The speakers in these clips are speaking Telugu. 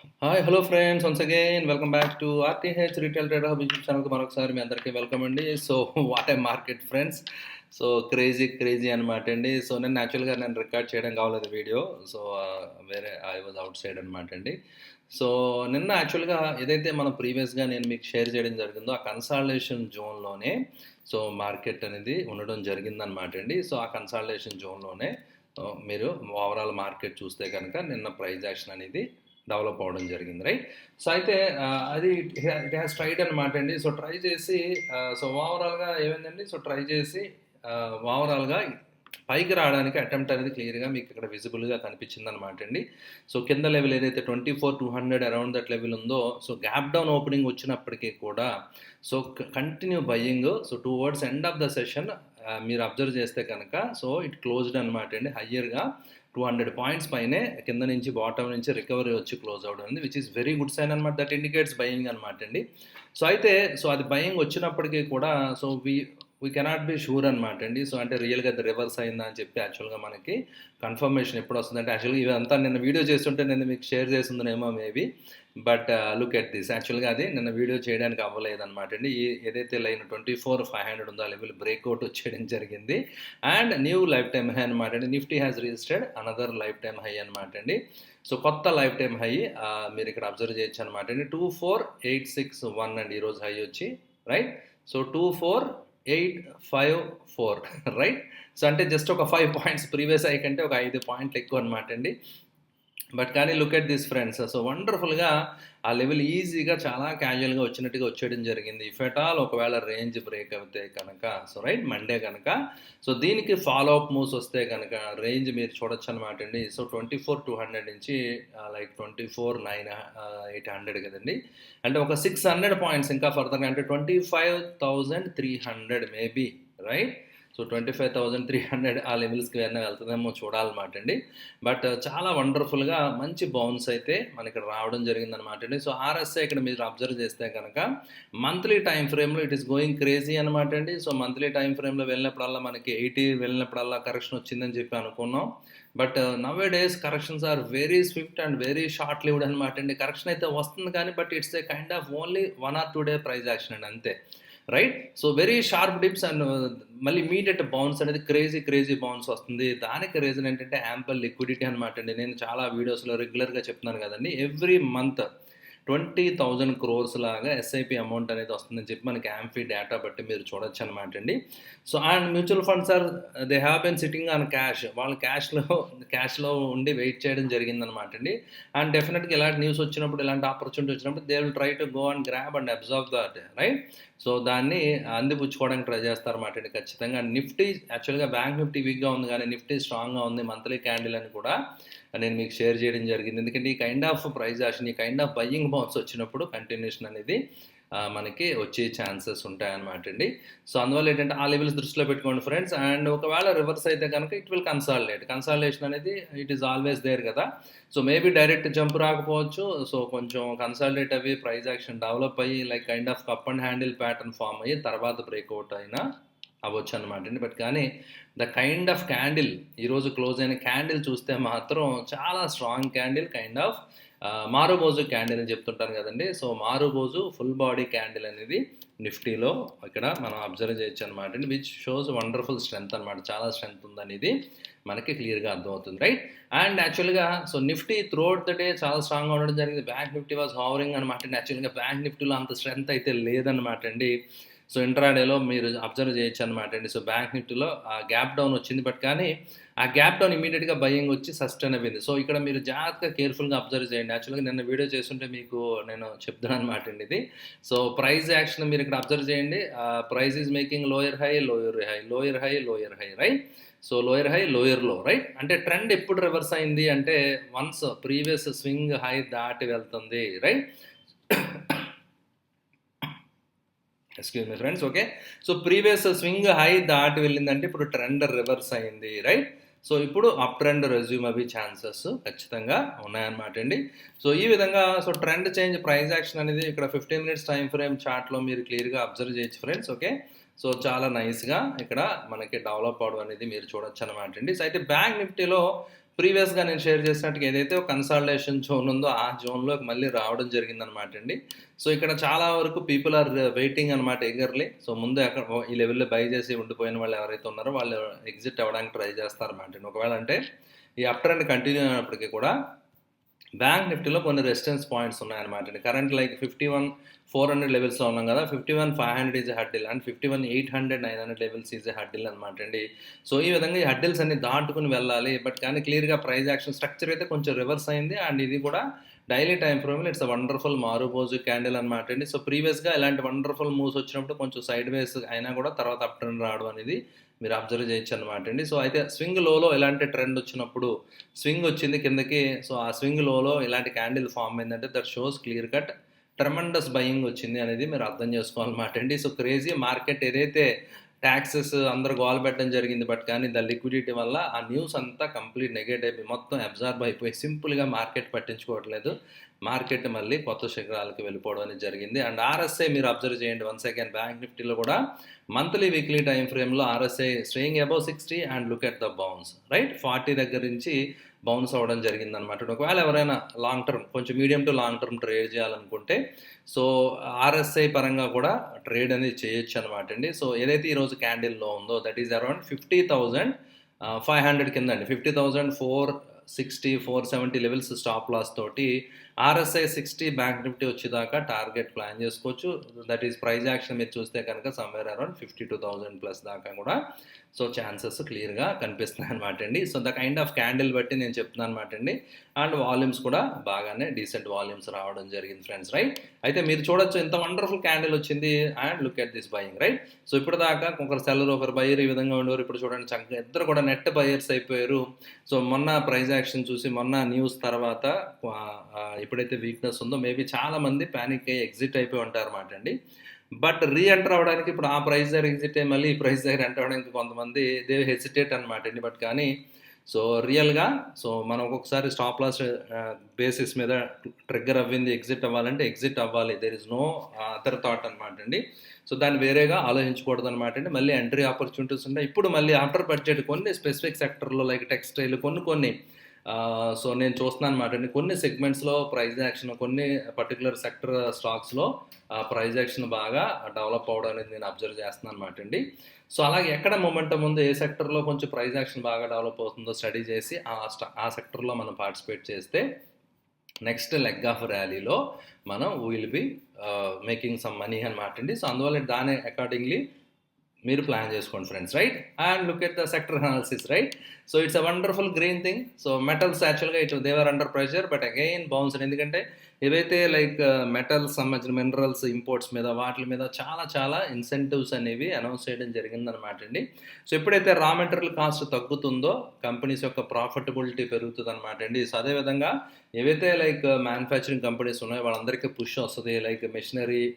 Hi hello friends, once again welcome back to RTH retail trader hub YouTube ఛానల్కి మరొకసారి మీ అందరికీ వెల్కమ్ అండి. So what a market friends. So crazy అనమాట అండి. సో నేను యాక్చువల్గా రికార్డ్ చేయడం కావలేదు వీడియో. సో వేరే ఐ వాజ్ అవుట్ సైడ్ అనమాట అండి. సో నిన్న యాక్చువల్గా ఏదైతే మనం ప్రీవియస్గా నేను మీకు షేర్ చేయడం జరిగిందో ఆ కన్సాలిడేషన్ జోన్లోనే సో మార్కెట్ అనేది ఉండడం జరిగిందనమాట అండి. సో ఆ కన్సాలిడేషన్ జోన్లోనే మీరు ఓవరాల్ మార్కెట్ చూస్తే కనుక నిన్న ప్రైస్ యాక్షన్ అనేది డెవలప్ అవ్వడం జరిగింది, రైట్. సో అయితే అది ఇట్ హ్యాస్ ట్రైడ్ అనమాట అండి. సో ట్రై చేసి సో ఓవరాల్గా ఏమైందండి, సో ట్రై చేసి ఓవరాల్గా పైకి రావడానికి అటెంప్ట్ అనేది క్లియర్గా మీకు ఇక్కడ విజిబుల్గా కనిపించింది అనమాట అండి. సో కింద లెవెల్ ఏదైతే 24,200 అరౌండ్ దట్ లెవెల్ ఉందో, సో గ్యాప్ డౌన్ ఓపెనింగ్ వచ్చినప్పటికీ కూడా so continue buying. So towards end of the session మీరు అబ్జర్వ్ చేస్తే కనుక సో ఇట్ క్లోజ్డ్ అనమాట అండి. హయ్యర్గా 200 పాయింట్స్ పైనే కింద నుంచి బాటమ్ నుంచి రికవరీ వచ్చి క్లోజ్ అవడం ఉంది, which is very good sign అనమాట. దట్ ఇండికేట్స్ బయింగ్ అనమాట అండి. సో అయితే సో అది బయింగ్ వచ్చినప్పటికీ కూడా so we cannot be sure అనమాట అండి. సో అంటే రియల్గా అది రివర్స్ అయిందా అని చెప్పి యాక్చువల్గా మనకి కన్ఫర్మేషన్ ఎప్పుడు వస్తుంది అంటే, యాక్చువల్గా ఇవంతా నిన్న వీడియో చేస్తుంటే నేను మీకు షేర్ చేస్తుందనేమో maybe, but look at this. యాక్చువల్గా అది నిన్న వీడియో చేయడానికి అవ్వలేదన్నమాట అండి. ఏదైతే లైన్ 24,500 ఉందో ఆ లెవెల్ బ్రేక్అవుట్ వచ్చేయడం జరిగింది and new life time high అనమాట అండి. Nifty has registered another life time high అనమాట అండి. సో కొత్త లైఫ్ టైమ్ హై మీరు ఇక్కడ అబ్జర్వ్ చేయొచ్చు అనమాట అండి. 24,861 అండి ఈరోజు హై వచ్చి, రైట్. So 24,854 right. సో అంటే జస్ట్ ఒక 5 పాయింట్స్ ప్రీవియస్ హై కంటే ఒక 5 పాయింట్లు ఎక్కువ అనమాట అండి. బట్ కానీ look at this friends. So వండర్ఫుల్గా ఆ లెవెల్ ఈజీగా చాలా క్యాజువల్గా వచ్చినట్టుగా వచ్చేయడం జరిగింది. ఇఫ్ ఎట్ ఆల్ ఒకవేళ రేంజ్ బ్రేక్ అవుతే కనుక సో రైట్ మండే కనుక సో దీనికి ఫాలో అప్ మూవ్స్ వస్తే కనుక రేంజ్ మీరు చూడొచ్చు అనమాట అండి. సో 24,200 నుంచి లైక్ 24,800 కదండి. అంటే ఒక 600 పాయింట్స్ ఇంకా ఫర్దర్గా అంటే 25,300 మేబీ, రైట్. సో 25,300 ఆ లెవెల్స్కి ఏమైనా వెళ్తుందేమో చూడాలన్నమాట అండి. బట్ చాలా వండర్ఫుల్గా మంచి బౌన్స్ అయితే మనకి ఇక్కడ రావడం జరిగిందనమాట అండి. సో ఆర్ఎస్ఐ ఇక్కడ మీరు అబ్జర్వ్ చేస్తే కనుక మంత్లీ టైం ఫ్రేమ్లో ఇట్ ఈస్ గోయింగ్ క్రేజీ అనమాట అండి. సో మంత్లీ టైం ఫ్రేమ్లో వెళ్ళినప్పుడల్లా మనకి 80 వెళ్ళినప్పుడల్లా కరెక్షన్ వచ్చిందని చెప్పి అనుకున్నాం. But nowadays corrections are very swift and very short lived అనమాట అండి. కరెక్షన్ అయితే వస్తుంది కానీ but it's a kind of only 1 or 2 day price action అండి, అంతే, right. So very sharp dips and మళ్ళీ ఇమీడియట్ బౌన్స్ అనేది క్రేజీ బౌన్స్ వస్తుంది. దానికి రీజన్ ఏంటంటే యాంపల్ లిక్విడిటీ అనమాట అండి. నేను చాలా వీడియోస్లో రెగ్యులర్గా చెప్తున్నాను కదండి, ఎవ్రీ మంత్ 20,000 crores లాగా ఎస్ఐపి అమౌంట్ అనేది వస్తుందని చెప్పి మనకి యాంఫీ డేటా బట్టి మీరు చూడొచ్చు అనమాట అండి. So and mutual funds are they have been sitting on cash. వాళ్ళు క్యాష్లో ఉండి వెయిట్ చేయడం జరిగిందనమాట అండి. అండ్ డెఫినెట్గా ఇలాంటి న్యూస్ వచ్చినప్పుడు, ఇలాంటి ఆపర్చునిటీ వచ్చినప్పుడు they will try to go and grab and observe that, right. So దాన్ని అందిపుచ్చుకోవడానికి ట్రై చేస్తారన్నమాట అండి ఖచ్చితంగా. నిఫ్టీ యాక్చువల్గా బ్యాంక్ నిఫ్టీ వీక్గా ఉంది కానీ నిఫ్టీ స్ట్రాంగ్గా ఉంది. మంత్లీ క్యాండిల్ అని కూడా నేను మీకు షేర్ చేయడం జరిగింది. ఎందుకంటే ఈ కైండ్ ఆఫ్ ప్రైజ్ యాక్షన్, ఈ కైండ్ ఆఫ్ బయ్యింగ్ బౌన్స్ వచ్చినప్పుడు కంటిన్యూషన్ అనేది మనకి వచ్చే ఛాన్సెస్ ఉంటాయన్నమాట అండి. సో అందువల్ల ఏంటంటే ఆ లెవెల్స్ దృష్టిలో పెట్టుకోండి ఫ్రెండ్స్. అండ్ ఒకవేళ రివర్స్ అయితే కనుక ఇట్ విల్ కన్సాలిడేషన్ అనేది ఇట్ ఈస్ ఆల్వేస్ దేర్ కదా. సో మేబీ డైరెక్ట్ జంప్ రాకపోవచ్చు. సో కొంచెం కన్సాలిడేట్ అవి ప్రైజ్ యాక్షన్ డెవలప్ అయ్యి like kind of cup and handle pattern form అయ్యి తర్వాత బ్రేక్అవుట్ అయినా అవ్వచ్చు అనమాట అండి. బట్ కానీ ద కైండ్ ఆఫ్ క్యాండిల్ ఈరోజు క్లోజ్ అయిన క్యాండిల్ చూస్తే మాత్రం చాలా strong candle, kind of marubozu candle అని చెప్తుంటారు కదండి. So marubozu full body candle అనేది నిఫ్టీలో ఇక్కడ మనం అబ్జర్వ్ చేయొచ్చు అనమాట అండి, విచ్ షోస్ వండర్ఫుల్ స్ట్రెంత్ అనమాట. చాలా స్ట్రెంత్ ఉందనేది మనకి క్లియర్గా అర్థమవుతుంది, రైట్. అండ్ యాక్చువల్గా so Nifty throughout the day చాలా స్ట్రాంగ్గా ఉండడం జరిగింది. బ్యాంక్ నిఫ్టీ వాజ్ హవరింగ్ అనమాట అండి. యాక్చువల్గా బ్యాంక్ నిఫ్టీలో అంత స్ట్రెంత్ అయితే లేదనమాట అండి. సో ఇంట్రాడేలో మీరు అబ్జర్వ్ చేయొచ్చు అనమాట అండి. సో బ్యాంక్ నిఫ్టీలో ఆ గ్యాప్ డౌన్ వచ్చింది, బట్ కానీ ఆ గ్యాప్ డౌన్ ఇమీడియట్గా బయింగ్ వచ్చి సస్టైన్ అయింది. సో ఇక్కడ మీరు జాగ్రత్తగా కేర్ఫుల్గా అబ్జర్వ్ చేయండి. యాక్చువల్గా నిన్న వీడియో చేస్తుంటే మీకు నేను చెప్తాను అనమాట అండి ఇది. సో ప్రైస్ యాక్షన్ మీరు ఇక్కడ అబ్జర్వ్ చేయండి. Price is making lower high, right. So lower high, lower లో, రైట్. అంటే ట్రెండ్ ఎప్పుడు రివర్స్ అయింది అంటే వన్స్ ప్రీవియస్ స్వింగ్ హై దాటి వెళ్తుంది, right. Excuse me friends, okay. So previous swing high దాటి వెళ్ళిందంటే ఇప్పుడు ట్రెండ్ రివర్స్ అయింది, రైట్. సో ఇప్పుడు అప్ ట్రెండ్ రెజ్యూమ్ అవి ఛాన్సెస్ ఖచ్చితంగా ఉన్నాయన్నమాట అండి. సో ఈ విధంగా so trend change price action అనేది ఇక్కడ 15 minutes టైం ఫ్రేమ్ చార్ట్లో మీరు క్లియర్గా అబ్జర్వ్ చేయొచ్చు ఫ్రెండ్స్, ఓకే. సో చాలా నైస్గా ఇక్కడ మనకి డెవలప్ అవడం అనేది మీరు చూడొచ్చు అనమాట అండి. సో అయితే బ్యాంక్ నిఫ్టీలో ప్రీవియస్‌గా నేను షేర్ చేసినట్టుగా ఏదైతే ఒక కన్సాలిడేషన్ జోన్ ఉందో, ఆ జోన్‌లోకి మళ్ళీ రావడం జరిగిందనమాట అండి. సో, ఇక్కడ చాలా వరకు పీపుల్ ఆర్ వెయిటింగ్ అనమాట ఈగర్‌లీ. సో, ముందు ఈ లెవెల్‌లో బై చేసి ఉండిపోయిన వాళ్ళు ఎవరైతే ఉన్నారో వాళ్ళు ఎగ్జిట్ అవ్వడానికి ట్రై చేస్తారనమాట అండి. ఒకవేళ అంటే ఈ అప్ ట్రెండ్ కంటిన్యూ అయినప్పటికీ కూడా బ్యాంక్ నిఫ్టీలో కొన్ని రెసిస్టెన్స్ పాయింట్స్ ఉన్నాయన్నమాట అండి. కరెంట్ లైక్ 51,400 లెవెల్స్‌లో ఉన్నాం కదా! 51,500 is a hurdle and 51,800, 900 levels is a hurdle అనమాట అండి. సో, ఈ విధంగా ఈ హర్డిల్స్ అన్ని దాటుకొని వెళ్ళాలి. బట్ కానీ క్లియర్‌గా ప్రైస్ యాక్షన్ స్ట్రక్చర్ అయితే కొంచెం రివర్స్ అయింది. అండ్ ఇది కూడా డైలీ టైమ్ ఫ్రేమ్‌లో ఇట్స్ ఎ వండర్‌ఫుల్ మారుబోజు క్యాండిల్ అనమాట అండి. సో, ప్రీవియస్‌గా ఇలాంటి వండర్‌ఫుల్ మూవ్స్ వచ్చినప్పుడు కొంచెం సైడ్ వేస్ అయినా కూడా తర్వాత అప్ ట్రెండ్ రావడం అనేది మీరు అబ్జర్వ్ చేయొచ్చు అనమాట అండి. సో, అయితే స్వింగ్ లోలో ఎలాంటి ట్రెండ్ వచ్చినప్పుడు స్వింగ్ వచ్చింది కిందకి. సో, ఆ స్వింగ్ లోలో ఇలాంటి క్యాండిల్ ఫార్మ్ అయిందంటే that shows clear cut tremendous buying వచ్చింది అనేది మీరు అర్థం చేసుకోవాలన్నమాట అండి. సో, క్రేజీ మార్కెట్ ఏదైతే టాక్సెస్ అందరూ గోల పెట్టడం జరిగింది. బట్ కానీ ద లిక్విడిటీ వల్ల ఆ న్యూస్ అంతా కంప్లీట్ నెగెట్ అయిపోయి మొత్తం అబ్జార్బ్ అయిపోయి సింపుల్‌గా మార్కెట్ పట్టించుకోవట్లేదు. మార్కెట్ మళ్ళీ కొత్త శిఖరాలకు వెళ్ళిపోవడం అనేది జరిగింది. అండ్ ఆర్ఎస్ఐ మీరు అబ్జర్వ్ చేయండి వన్స్ అగైన్ బ్యాంక్ నిఫ్టీలో కూడా మంత్లీ, వీక్లీ టైమ్ ఫ్రేమ్‌లో RSI staying above 60 and look at the bounce right. 40 దగ్గర నుంచి బౌన్స్ అవ్వడం జరిగిందనమాట. ఒకవేళ ఎవరైనా లాంగ్ టర్మ్ కొంచెం medium to long term trade చేయాలనుకుంటే సో, ఆర్ఎస్ఐ పరంగా కూడా ట్రేడ్ అనేది చేయొచ్చు అనమాట అండి. సో, ఏదైతే ఈరోజు క్యాండిల్‌లో ఉందో దట్ ఈస్ అరౌండ్ 50,500 కిందండి. 50,460, 470 లెవెల్స్ స్టాప్ లాస్ తోటి ఆర్ఎస్ఐ 60 బ్యాంక్ నిఫ్టీ వచ్చేదాకా టార్గెట్ ప్లాన్ చేసుకోవచ్చు. దట్ ఈస్ ప్రైస్ యాక్షన్ మీరు చూస్తే కనుక సమ్‌వేర్ అరౌండ్ 52,000 ప్లస్ దాకా కూడా సో, ఛాన్సెస్ క్లియర్‌గా కనిపిస్తున్నాయన్నమాట అండి. So, the kind of candle బట్టి నేను చెప్తున్నాను అనమాట అండి. అండ్ వాల్యూమ్స్ కూడా బాగానే డీసెంట్ వాల్యూమ్స్ రావడం జరిగింది ఫ్రెండ్స్ రైట్. అయితే మీరు చూడొచ్చు ఎంత వండర్‌ఫుల్ క్యాండిల్ వచ్చింది and look at this buying right. So, ఇప్పటిదాకా ఒకరు సెల్లర్, ఒకరు బయర్ ఈ విధంగా ఉండేవారు. ఇప్పుడు చూడండి ఇద్దరు కూడా నెట్ బయర్స్ అయిపోయారు. సో, మొన్న ప్రైస్ యాక్షన్ చూసి మొన్న న్యూస్ తర్వాత ఎప్పుడైతే వీక్‌నెస్ ఉందో మేబీ చాలామంది పానిక్ అయ్యి ఎగ్జిట్ అయిపోయి ఉంటారన్నమాట అండి. బట్ ఎంటర్ అవ్వడానికి ఇప్పుడు ఆ ప్రైస్ దగ్గర ఎగ్జిట్ అయ్యి మళ్ళీ ఈ ప్రైస్ దగ్గర ఎంటర్ అవ్వడానికి కొంతమంది దే హెసిటేట్ అనమాట అండి. బట్ కానీ సో, రియల్‌గా సో, మనం ఒక్కొక్కసారి స్టాప్ లాస్ బేసిస్ మీద ట్రిగ్గర్ అవ్వింది ఎగ్జిట్ అవ్వాలంటే ఎగ్జిట్ అవ్వాలి. There is no other thought అనమాట అండి. సో, దాన్ని వేరేగా ఆలోచించకూడదు అనమాట అండి. మళ్ళీ ఎంట్రీ ఆపర్చునిటీస్ ఉంటాయి. ఇప్పుడు మళ్ళీ ఆఫ్టర్ బడ్జెట్ కొన్ని స్పెసిఫిక్ సెక్టర్‌లో లైక్ టెక్స్టైల్ కొన్ని సో, నేను చూస్తున్నాను అనమాట అండి. కొన్ని సెగ్మెంట్స్‌లో ప్రైస్ యాక్షన్ కొన్ని పర్టిక్యులర్ సెక్టర్ స్టాక్స్‌లో ప్రైస్ యాక్షన్ బాగా డెవలప్ అవ్వడం అనేది నేను అబ్జర్వ్ చేస్తున్నాను అనమాట అండి. సో, అలాగే ఎక్కడ మొమెంటమ్ ఉందో ఏ సెక్టర్‌లో కొంచెం ప్రైస్ యాక్షన్ బాగా డెవలప్ అవుతుందో స్టడీ చేసి ఆ సెక్టర్‌లో మనం పార్టిసిపేట్ చేస్తే నెక్స్ట్ లెగ్ ఆఫ్ ర్యాలీలో మనం will be making some money అనమాట అండి. సో, అందువల్ల దాని అకార్డింగ్‌లీ మీరు ప్లాన్ చేసుకోండి friends right. And look at the sector analysis right. So, it's a wonderful green thing. So, metals యాక్చువల్‌గా they were under pressure but again bounced. ఎందుకంటే ఏవైతే లైక్ మెటల్స్ సంబంధించిన మినరల్స్ ఇంపోర్ట్స్ మీద వాటి మీద చాలా ఇన్సెంటివ్స్ అనేవి అనౌన్స్ చేయడం జరిగిందనమాట అండి. సో, ఎప్పుడైతే రా మెటీరియల్ కాస్ట్ తగ్గుతుందో కంపెనీస్ యొక్క ప్రాఫిటబిలిటీ పెరుగుతుందనమాట అండి. సో, అదేవిధంగా ఏవైతే లైక్ మ్యానుఫ్యాక్చరింగ్ కంపెనీస్ ఉన్నాయో వాళ్ళందరికీ పుష్ వస్తుంది. లైక్ మెషినరీ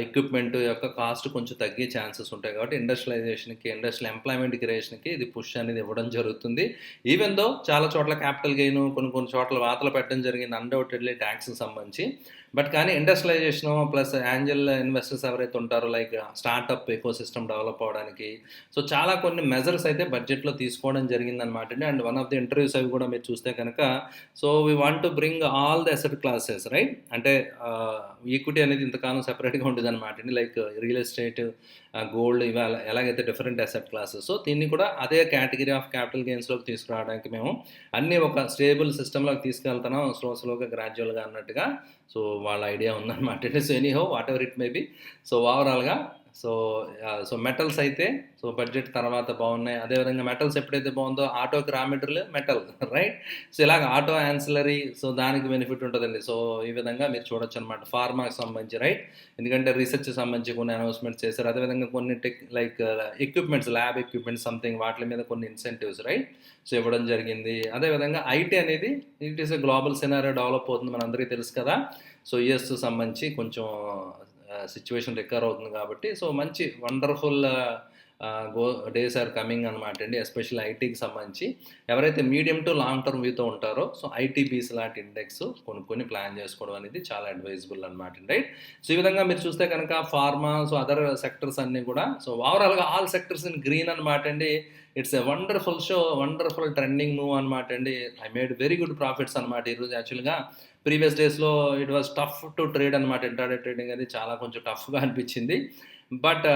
ఎక్విప్మెంట్ యొక్క కాస్ట్ కొంచెం తగ్గే ఛాన్సెస్ ఉంటాయి కాబట్టి ఇండస్ట్రియలైజేషన్కి, ఇండస్ట్రియల్ ఎంప్లాయ్మెంట్ క్రియేషన్కి ఇది పుష్ అనేది ఇవ్వడం జరుగుతుంది. ఈవెన్ దో చాలా చోట్ల క్యాపిటల్ గెయిన్ కొన్ని చోట్ల వాతలు పెట్టడం జరిగింది అన్డౌటెడ్లీ ట్యాక్స్కి సంబంధించి. బట్ కానీ ఇండస్ట్రియలైజేషన్ ప్లస్ యాంజల్ ఇన్వెస్టర్స్ ఎవరైతే ఉంటారో like startup eco system develop అవ్వడానికి సో, చాలా కొన్ని మెజర్స్ అయితే బడ్జెట్లో తీసుకోవడం జరిగిందనమాట అండి. And one of the interviews అవి కూడా మీరు చూస్తే కనుక so, we want to bring all the asset classes right. అంటే ఈక్విటీ అనేది ఇంతకాలం సెపరేట్‌గా ఉండేదనమాట అండి. లైక్ రియల్ ఎస్టేట్, గోల్డ్ ఇవి ఎలాగైతే డిఫరెంట్ అసెట్ క్లాసెస్ సో, దీన్ని కూడా అదే కేటగిరీ ఆఫ్ క్యాపిటల్ గెయిన్స్‌లోకి తీసుకురావడానికి మేము అన్నీ ఒక స్టేబుల్ సిస్టమ్‌లోకి తీసుకెళ్తున్నాం స్లోగా గ్రాడ్యువల్‌గా అన్నట్టుగా సో, వాళ్ళ ఐడియా ఉందనమాట అండి. So, anyhow what ever it may be so, ఓవరాల్‌గా సో మెటల్స్ అయితే సో, బడ్జెట్ తర్వాత బాగున్నాయి. అదేవిధంగా మెటల్స్ ఎప్పుడైతే బాగుందో ఆటోకి raw material metal right. So, ఇలాగ ఆటో యాన్సిలరీ సో, దానికి బెనిఫిట్ ఉంటుందండి. సో, ఈ విధంగా మీరు చూడొచ్చు అనమాట. ఫార్మాకి సంబంధించి రైట్. ఎందుకంటే రీసెర్చ్ సంబంధించి కొన్ని అనౌన్స్మెంట్స్ చేశారు. అదేవిధంగా కొన్ని like equipments lab equipments something వాటి మీద కొన్ని ఇన్సెంటివ్స్ రైట్ సో, ఇవ్వడం జరిగింది. అదేవిధంగా ఐటీ అనేది it is a global scenario develop అవుతుంది మనందరికీ తెలుసు కదా. సో, యూఎస్ సంబంధించి కొంచెం సిచ్యువేషన్ రికవర్ అవుతుంది కాబట్టి సో, మంచి వండర్ఫుల్ డేస్ ఆర్ కమింగ్ అనమాట అండి. ఎస్పెషల్లీ ఐటీకి సంబంధించి ఎవరైతే మీడియం టు లాంగ్ టర్మ్ వ్యూతో ఉంటారో సో ఐటీబీస్ లాంటి ఇండెక్స్ కొనుక్కొని ప్లాన్ చేసుకోవడం అనేది చాలా అడ్వైజబుల్ అనమాట, రైట్? సో ఈ విధంగా మీరు చూస్తే కనుక ఫార్మా, సో అదర్ సెక్టర్స్ అన్నీ కూడా సో ఓవరాల్గా ఆల్ సెక్టర్స్ ఇన్ గ్రీన్ అనమాట అండి. It's a wonderful show, wonderful trending move అనమాట అండి. I made very good profits అనమాట ఈరోజు. యాక్చువల్గా ప్రీవియస్ డేస్లో it was tough to trade అనమాట. ఇంట్రాడే ట్రేడింగ్ అది చాలా కొంచెం టఫ్గా అనిపించింది. బట్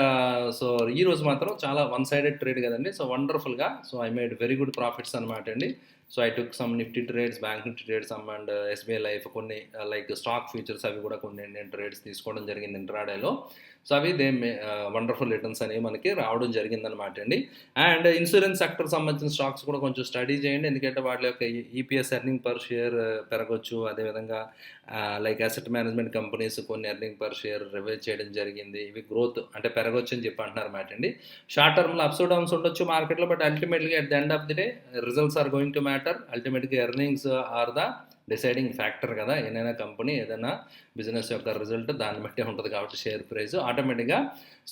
సో ఈ రోజు మాత్రం చాలా వన్ సైడెడ్ ట్రేడ్ కదండి. సో వండర్ఫుల్గా so I made very good profits అనమాట అండి. So I took some Nifty trades, bank Nifty trades, and SBI life కొన్ని లైక్ స్టాక్ ఫ్యూచర్స్ అవి కూడా కొన్ని నేను ట్రేడ్స్ తీసుకోవడం జరిగింది ఇంట్రాడేలో. సో అవి వండర్ఫుల్ రిటర్న్స్ అనేవి మనకి రావడం జరిగిందనమాట అండి. అండ్ ఇన్సూరెన్స్ సెక్టర్ సంబంధించిన స్టాక్స్ కూడా కొంచెం స్టడీ చేయండి, ఎందుకంటే వాటి యొక్క ఈపీఎస్ ఎర్నింగ్ పర్ షేర్ పెరగవచ్చు. అదేవిధంగా లైక్ అసెట్ మేనేజ్మెంట్ కంపెనీస్ కొన్ని ఎర్నింగ్ పర్ షేర్ రివైజ్ చేయడం జరిగింది. ఇవి గ్రోత్ అంటే పెరగవచ్చు అని చెప్పి అంటున్నారు అనమాట అండి. షార్ట్ టర్మ్లో అప్స్ డౌన్స్ ఉండొచ్చు మార్కెట్లో, but ultimately at the end of the day results are going to matter. అల్టిమేట్గా earnings are the deciding factor కదా. ఏదైనా కంపెనీ ఏదైనా బిజినెస్ యొక్క రిజల్ట్ దాన్ని బట్టే ఉంటుంది కాబట్టి షేర్ ప్రైస్ ఆటోమేటిక్గా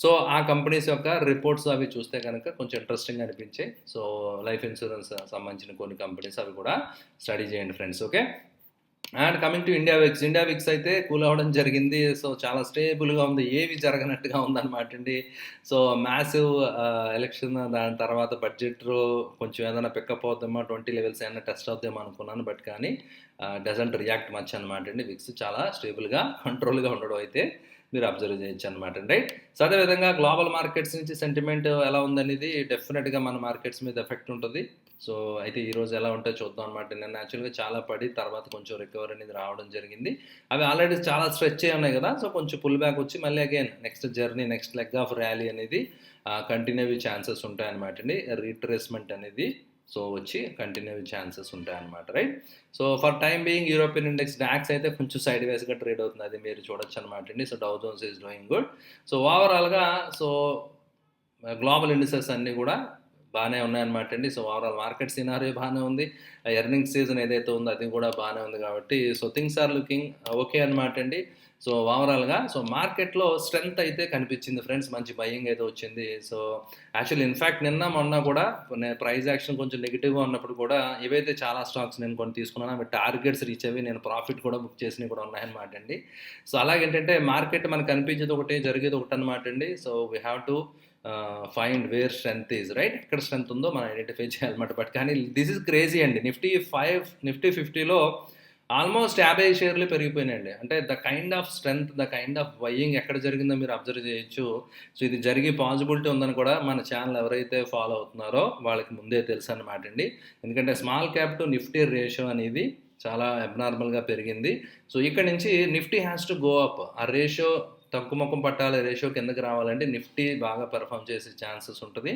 సో ఆ కంపెనీస్ యొక్క రిపోర్ట్స్ అవి చూస్తే కనుక కొంచెం ఇంట్రెస్టింగ్ అనిపించాయి. సో లైఫ్ ఇన్సూరెన్స్ సంబంధించిన కొన్ని కంపెనీస్ అవి కూడా స్టడీ చేయండి friends, okay? And coming to India VIX అయితే కూల్ అవ్వడం జరిగింది. సో చాలా స్టేబుల్గా ఉంది, ఏవి జరగనట్టుగా ఉందన్నమాట అండి. సో మ్యాసివ్ ఎలక్షన్ దాని తర్వాత బడ్జెట్ కొంచెం ఏదైనా పికప్ అవుతామో 20 లెవెల్స్ ఏమైనా టెస్ట్ అవుతామో అనుకున్నాను, బట్ కానీ డజంట్ రియాక్ట్ మచ్ అనమాట అండి. విక్స్ చాలా స్టేబుల్గా కంట్రోల్గా ఉండడం అయితే మీరు అబ్జర్వ్ చేయొచ్చు అనమాట, రైట్? సో అదేవిధంగా గ్లోబల్ మార్కెట్స్ నుంచి సెంటిమెంట్ ఎలా ఉందనేది డెఫినెట్గా మన మార్కెట్స్ మీద ఎఫెక్ట్ ఉంటుంది. సో అయితే ఈరోజు ఎలా ఉంటుందో చూద్దాం అనమాట. నేను యాక్చువల్గా చాలా పడి తర్వాత కొంచెం రికవర్ అనేది రావడం జరిగింది. అవి ఆల్రెడీ చాలా స్ట్రెచ్ అయి ఉన్నాయి కదా. సో కొంచెం పుల్ బ్యాక్ వచ్చి మళ్ళీ again next journey, next leg of rally అనేది కంటిన్యూ ఛాన్సెస్ ఉంటాయన్నమాట అండి. రీట్రేస్మెంట్ అనేది సో వచ్చి కంటిన్యూ ఛాన్సెస్ ఉంటాయన్నమాట, right? So for time being European index DAX అయితే కొంచెం సైడ్ వేస్గా ట్రేడ్ అవుతుంది, అది మీరు చూడొచ్చు అనమాట అండి. So Dow Jones is doing good. So ఓవరాల్గా సో గ్లోబల్ ఇండిసెస్ అన్నీ కూడా బాగానే ఉన్నాయన్నమాట అండి. సో ఓవరాల్ మార్కెట్ సినారియో బాగానే ఉంది, ఎర్నింగ్ సీజన్ ఏదైతే ఉందో అది కూడా బాగానే ఉంది కాబట్టి so things are looking okay అనమాట అండి. సో ఓవరాల్గా సో మార్కెట్లో స్ట్రెంగ్త్ అయితే కనిపించింది ఫ్రెండ్స్, మంచి బయింగ్ అయితే వచ్చింది. సో యాక్చువల్లీ ఇన్ఫ్యాక్ట్ నిన్న మొన్న కూడా ప్రైస్ యాక్షన్ కొంచెం నెగిటివ్గా ఉన్నప్పుడు కూడా ఏవైతే చాలా స్టాక్స్ నేను కొన్ని తీసుకున్నాను అవి టార్గెట్స్ రీచ్ అవి నేను ప్రాఫిట్ కూడా బుక్ చేసినవి కూడా ఉన్నాయన్నమాట అండి. సో అలాగేంటంటే మార్కెట్ మనకు కనిపించేది ఒకటి, జరిగేది ఒకటి అనమాట అండి. So we have to find where strength is, right? ఎక్కడ స్ట్రెంత్ ఉందో మనం ఐడెంటిఫై చేయాలన్నమాట. బట్ కానీ దిస్ ఇస్ క్రేజీ అండి. నిఫ్టీ 50లో ఆల్మోస్ట్ 50 షేర్లు పెరిగిపోయినాయండి. అంటే the kind of strength, the kind of buying ఎక్కడ జరిగిందో మీరు అబ్జర్వ్ చేయొచ్చు. సో ఇది జరిగే పాసిబిలిటీ ఉందని కూడా మన ఛానల్ ఎవరైతే ఫాలో అవుతున్నారో వాళ్ళకి ముందే తెలుసు అనమాట అండి. ఎందుకంటే small cap to Nifty ratio అనేది చాలా అబ్నార్మల్గా పెరిగింది. సో ఇక్కడ నుంచి Nifty has to go up. ఆ రేషియో తక్కువ ముఖం పట్టాలి, రేషియో కిందకి రావాలంటే నిఫ్టీ బాగా పెర్ఫామ్ చేసే ఛాన్సెస్ ఉంటుంది.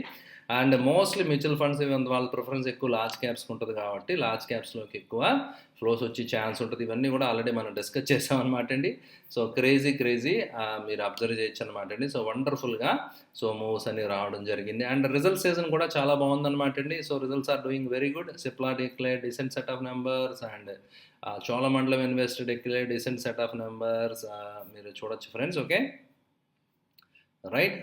అండ్ మోస్ట్లీ మ్యూచువల్ ఫండ్స్ వాళ్ళ ప్రిఫరెన్స్ ఎక్కువ లార్జ్ క్యాప్స్కి ఉంటుంది కాబట్టి లార్జ్ క్యాప్స్లోకి ఎక్కువ ఫ్లోస్ వచ్చే ఛాన్స్ ఉంటుంది. ఇవన్నీ కూడా ఆల్రెడీ మనం డిస్కస్ చేసామన్నమాట అండి. సో క్రేజీ మీరు అబ్జర్వ్ చేయొచ్చు అనమాట అండి. సో వండర్ఫుల్గా సో మూవ్స్ అని రావడం జరిగింది. అండ్ రిజల్ట్ సీజన్ కూడా చాలా బాగుందన్నమాట అండి. So results are doing very good. Cipla declare decent set of numbers and Cholamandalam invest declare decent set of numbers మీరు చూడొచ్చు ఫ్రెండ్స్, ఓకే? రైట్?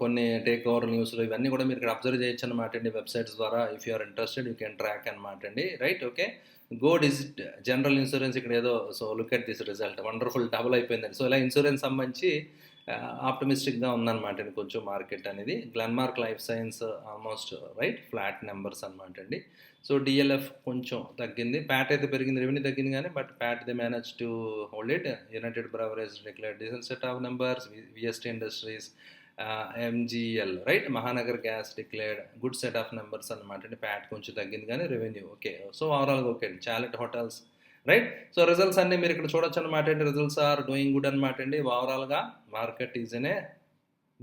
కొన్ని టేక్ ఓవర్ న్యూస్లు ఇవన్నీ కూడా మీరు ఇక్కడ అబ్జర్వ్ చేయొచ్చు అనమాట అండి వెబ్సైట్స్ ద్వారా. If you are interested you can track అనమాట అండి, right? Okay, go digit general insurance ఇక్కడ ఏదో so look at this result, wonderful double అయిపోయిందండి. సో ఇలా ఇన్సూరెన్స్ సంబంధించి ఆప్టమిస్టిక్గా ఉందన్నమాట అండి కొంచెం మార్కెట్ అనేది. Glenmark life science almost right flat numbers అనమాట అండి. సో డిఎల్ఎఫ్ కొంచెం తగ్గింది, ప్యాట్ అయితే పెరిగింది, రెవెన్యూ తగ్గింది కానీ but PAT they manage to hold it. United breweries declare decent set of numbers. VST industries, MGL right, Mahanagar gas declared good set of numbers అనమాట అండి. ప్యాట్ కొంచెం తగ్గింది కానీ రెవెన్యూ ఓకే. సో ఓవరాల్గా ఓకే అండి. Chalet hotels right. So results అన్నీ మీరు ఇక్కడ చూడొచ్చు అనమాట అండి. రిజల్ట్స్ ఆర్ డూయింగ్ గుడ్ అనమాట అండి. ఓవరాల్గా market is in a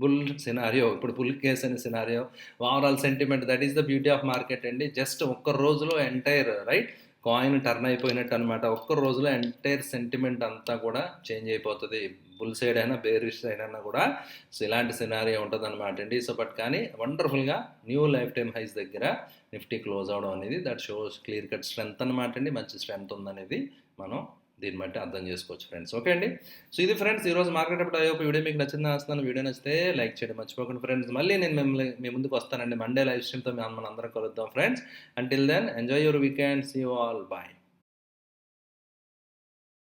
bull scenario. ఇప్పుడు బుల్ కేస్ అనే scenario, overall sentiment, that is the beauty of market అండి. జస్ట్ ఒక్క రోజులో ఎంటైర్ రైట్ కాయిన్ టర్న్ అయిపోయినట్టు అనమాట. ఒక్క రోజులో ఎంటైర్ సెంటిమెంట్ అంతా కూడా చేంజ్ అయిపోతుంది. బుల్ సైడ్ అయినా బేరిష్ సైడ్ అయినా కూడా సో ఇలాంటి సినారియో ఉంటుంది అనమాట అండి. సో బట్ కానీ వండర్ఫుల్గా న్యూ లైఫ్ టైమ్ హైస్ దగ్గర నిఫ్టీ క్లోజ్ అవడం అనేది that shows clear cut strength అనమాట అండి. మంచి స్ట్రెంత్ ఉందనేది మనం దీన్ని బట్టి అర్థం చేసుకోవచ్చు ఫ్రెండ్స్. ఓకే అండి. సో ఇది ఫ్రెండ్స్ ఈరోజు మార్కెట్ అప్పుడు అయ్యో వీడియో మీకు నచ్చిందని ఆశిస్తున్నాను. వీడియో నచ్చితే లైక్ చేయడం మర్చిపోకండి ఫ్రెండ్స్. మళ్ళీ నేను మిమ్మల్ని మీ ముందుకు వస్తానండి. మండే లైవ్ స్ట్రీమ్‌తో మనం అందరం కలుద్దాం friends. Until then enjoy your weekend. See you all. By.